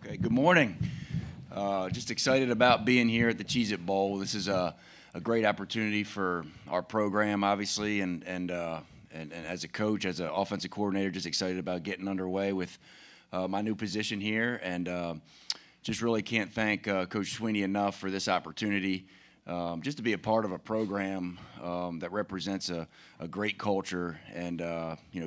Okay, good morning. Just excited about being here at the Cheez-It Bowl. This is a great opportunity for our program, obviously, and as a coach, as an offensive coordinator, just excited about getting underway with my new position here, and just really can't thank Coach Sweeney enough for this opportunity. Just to be a part of a program that represents a great culture and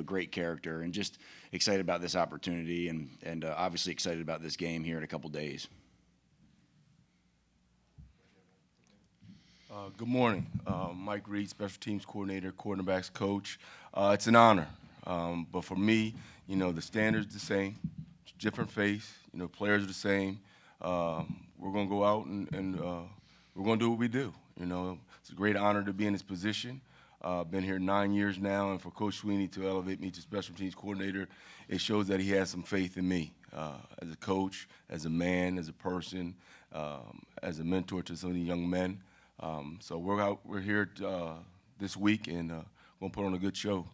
great character, and just excited about this opportunity, and obviously excited about this game here in a couple days. Good morning, Mike Reid, special teams coordinator, quarterbacks coach. It's an honor, but for me, the standard's the same, it's a different face. Players are the same. We're gonna go out and we're going to do what we do. It's a great honor to be in this position. Been here 9 years now, and for Coach Sweeney to elevate me to special teams coordinator, it shows that he has some faith in me as a coach, as a man, as a person, as a mentor to so many young men. So we're here this week, and going to put on a good show.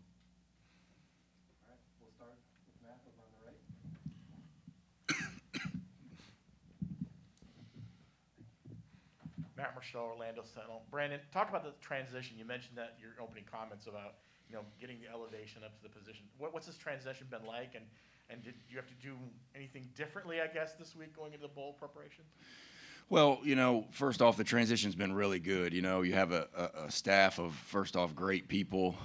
Matt Marshall, Orlando Sentinel. Brandon, talk about the transition. You mentioned that in your opening comments about getting the elevation up to the position. What's this transition been like, and did you have to do anything differently, I guess, this week going into the bowl preparation? Well, first off, the transition's been really good. You have a staff of, first off, great people,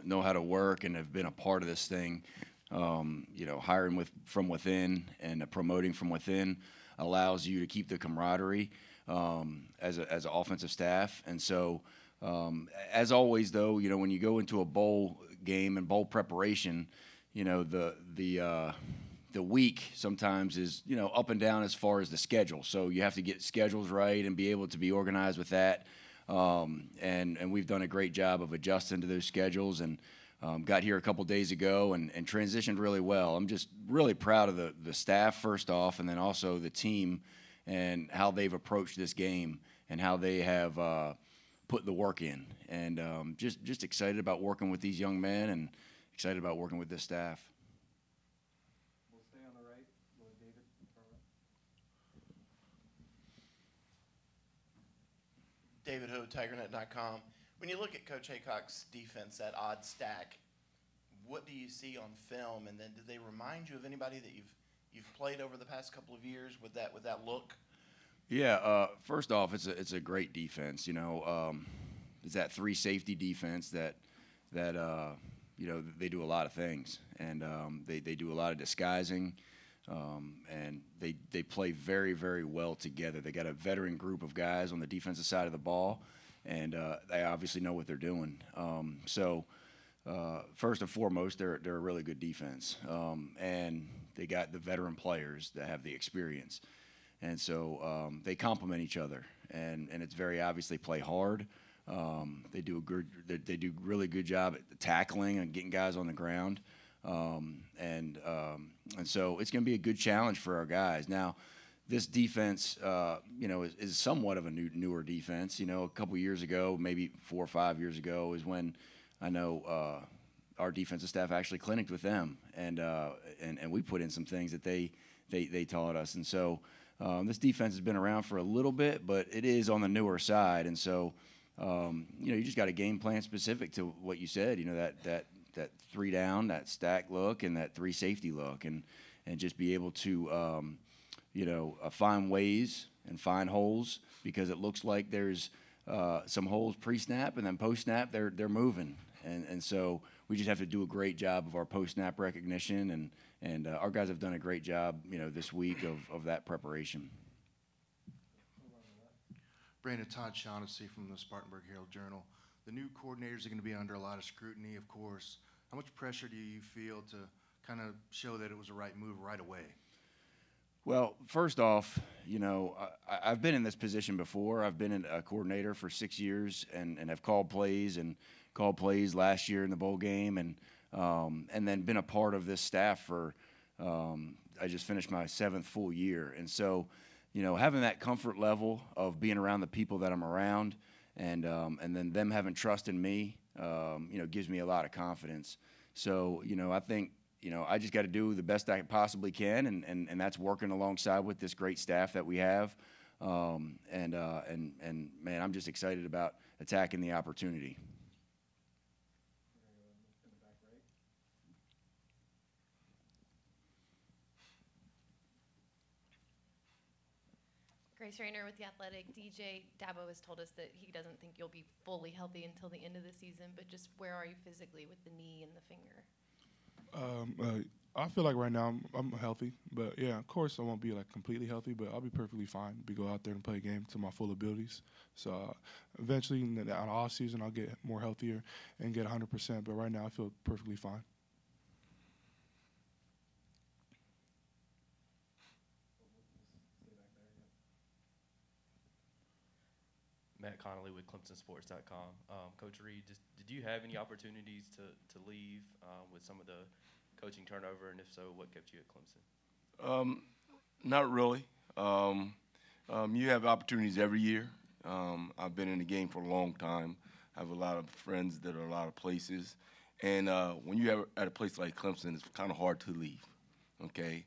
know how to work and have been a part of this thing. Hiring from within and promoting from within allows you to keep the camaraderie as an offensive staff. And so, as always, though, when you go into a bowl game and bowl preparation, the week sometimes is, up and down as far as the schedule. So you have to get schedules right and be able to be organized with that. And we've done a great job of adjusting to those schedules, and got here a couple days ago and transitioned really well. I'm just really proud of the staff, first off, and then also the team and how they've approached this game and how they have put the work in. And just excited about working with these young men and excited about working with this staff. We'll stay on the right. David. David Ho, TigerNet.com. When you look at Coach Haycock's defense, that odd stack, what do you see on film? And then do they remind you of anybody that you've played over the past couple of years with that look? Yeah, first off, it's a great defense. It's that three safety defense that they do a lot of things, and they do a lot of disguising, and they play very, very well together. They got a veteran group of guys on the defensive side of the ball, and they obviously know what they're doing. So first and foremost, they're a really good defense, and they got the veteran players that have the experience. And so they complement each other, and it's very obvious they play hard. They do really good job at tackling and getting guys on the ground, and so it's going to be a good challenge for our guys. Now, this defense, is somewhat of a newer defense. A couple years ago, maybe 4 or 5 years ago, is when I know our defensive staff actually clinicked with them, and we put in some things that they taught us, and so. This defense has been around for a little bit, but it is on the newer side, and so you just got a game plan specific to what you said. That 3 down, that stack look, and that 3 safety look, and just be able to find ways and find holes, because it looks like there's some holes pre-snap, and then post-snap they're moving, and so we just have to do a great job of our post-snap recognition, and our guys have done a great job, this week of that preparation. Brandon, Todd Shaughnessy from the Spartanburg Herald-Journal. The new coordinators are going to be under a lot of scrutiny, of course. How much pressure do you feel to kind of show that it was the right move right away? Well, first off, I've been in this position before. I've been a coordinator for 6 years and have called plays last year in the bowl game, and then been a part of this staff for I just finished my 7th full year. And so, having that comfort level of being around the people that I'm around, and then them having trust in me, gives me a lot of confidence. So, I think I just got to do the best I possibly can, and that's working alongside with this great staff that we have. And man, I'm just excited about attacking the opportunity. Grace Rayner with The Athletic. DJ Dabo has told us that he doesn't think you'll be fully healthy until the end of the season, but just where are you physically with the knee and the finger? I feel like right now I'm healthy, but yeah, of course I won't be like completely healthy, but I'll be perfectly fine to go out there and play a game to my full abilities. So eventually in the off season I'll get more healthier and get 100%, but right now I feel perfectly fine. Matt Connolly with ClemsonSports.com. Coach Reid, did you have any opportunities to leave with some of the coaching turnover, and if so, what kept you at Clemson? Not really. You have opportunities every year. I've been in the game for a long time. I have a lot of friends that are a lot of places. And when you're at a place like Clemson, it's kind of hard to leave, okay?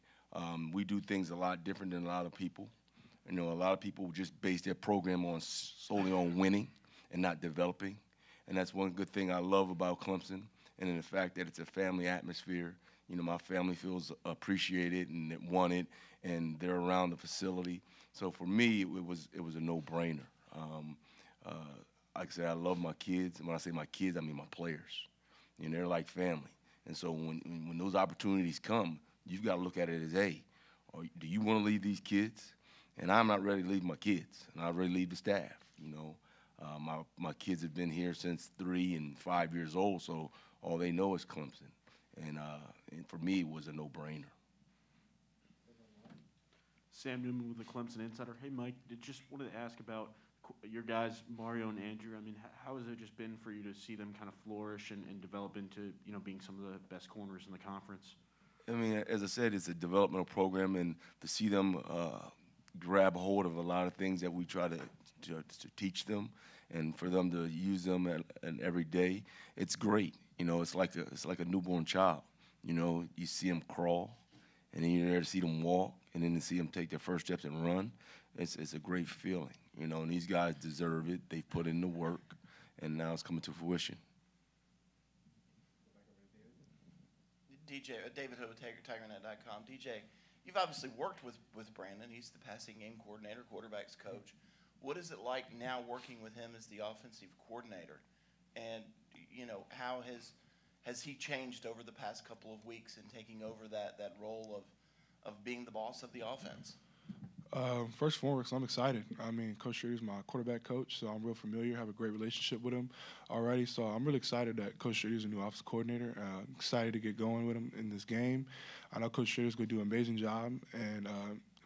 We do things a lot different than a lot of people. A lot of people just base their program solely on winning and not developing. And that's one good thing I love about Clemson, and in the fact that it's a family atmosphere. My family feels appreciated and wanted, and they're around the facility. So for me, it was a no-brainer. Like I said, I love my kids, and when I say my kids, I mean my players. They're like family. And so when those opportunities come, you've got to look at it as, hey, do you want to leave these kids? And I'm not ready to leave my kids, and I'm ready to leave the staff. My kids have been here since 3 and 5 years old, so all they know is Clemson. And for me, it was a no-brainer. Sam Newman with the Clemson Insider. Hey, Mike, just wanted to ask about your guys, Mario and Andrew. I mean, how has it just been for you to see them kind of flourish and develop into, being some of the best corners in the conference? I mean, as I said, it's a developmental program, and to see them grab hold of a lot of things that we try to teach them, and for them to use them and every day, it's great. It's like a newborn child. You see them crawl, and then you're there to see them walk, and then to see them take their first steps and run. It's a great feeling. And these guys deserve it. They've put in the work, and now it's coming to fruition. DJ, David Ho, TigerNet.com. DJ, you've obviously worked with Brandon. He's the passing game coordinator, quarterback's coach. What is it like now working with him as the offensive coordinator? And, how has he changed over the past couple of weeks in taking over that role of being the boss of the offense? First and foremost, I'm excited. I mean, Coach Schrader is my quarterback coach, so I'm real familiar, have a great relationship with him already. So I'm really excited that Coach Schrader is a new offensive coordinator. Excited to get going with him in this game. I know Coach Schrader is going to do an amazing job, and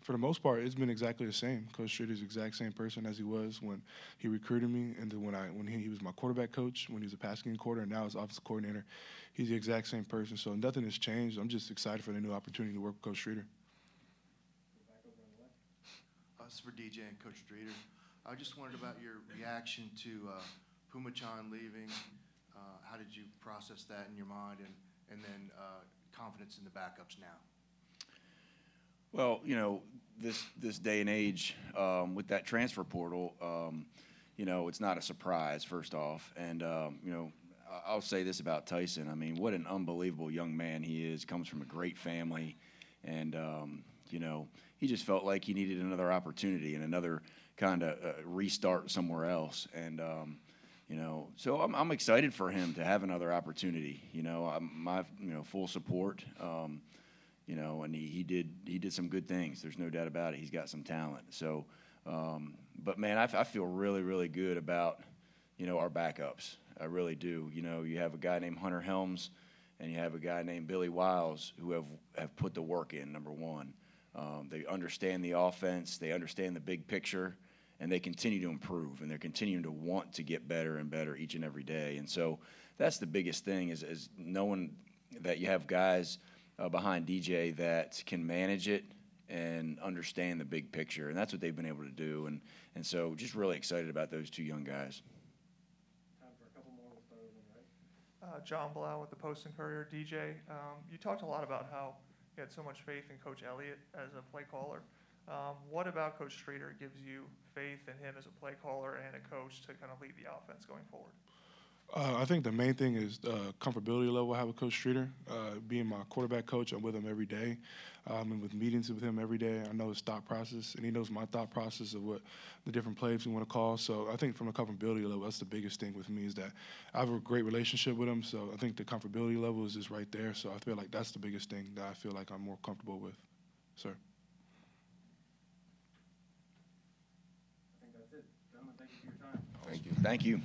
for the most part, it's been exactly the same. Coach Schrader is the exact same person as he was when he recruited me, and then when he was my quarterback coach, when he was a passing game coordinator, and now he's offensive coordinator. He's the exact same person, so nothing has changed. I'm just excited for the new opportunity to work with Coach Schrader. This is for DJ and Coach Streeter. I just wondered about your reaction to Pumachan leaving. How did you process that in your mind, and then confidence in the backups now? Well, this day and age with that transfer portal, it's not a surprise, first off. And, I'll say this about Tyson. I mean, what an unbelievable young man he is. Comes from a great family. And, he just felt like he needed another opportunity and another kind of restart somewhere else. And, so I'm excited for him to have another opportunity. My full support. And he did some good things. There's no doubt about it. He's got some talent. So, but man, I feel really, really good about, our backups. I really do. You have a guy named Hunter Helms, and you have a guy named Billy Wiles who have put the work in, number one. They understand the offense. They understand the big picture, and they continue to improve, and they're continuing to want to get better and better each and every day. And so that's the biggest thing is knowing that you have guys behind DJ that can manage it and understand the big picture, and that's what they've been able to do. And so just really excited about those two young guys. Time for a couple more. We'll start over on the right. John Blau with the Post and Courier. DJ, you talked a lot about how you had so much faith in Coach Elliott as a play caller. What about Coach Streeter gives you faith in him as a play caller and a coach to kind of lead the offense going forward? I think the main thing is the comfortability level I have with Coach Streeter. Being my quarterback coach, I'm with him every day. I'm with meetings with him every day. I know his thought process, and he knows my thought process of what the different plays we want to call. So I think from a comfortability level, that's the biggest thing with me is that I have a great relationship with him. So I think the comfortability level is just right there. So I feel like that's the biggest thing that I feel like I'm more comfortable with, sir. I think that's it. Gentlemen, thank you for your time. Thank you. Thank you.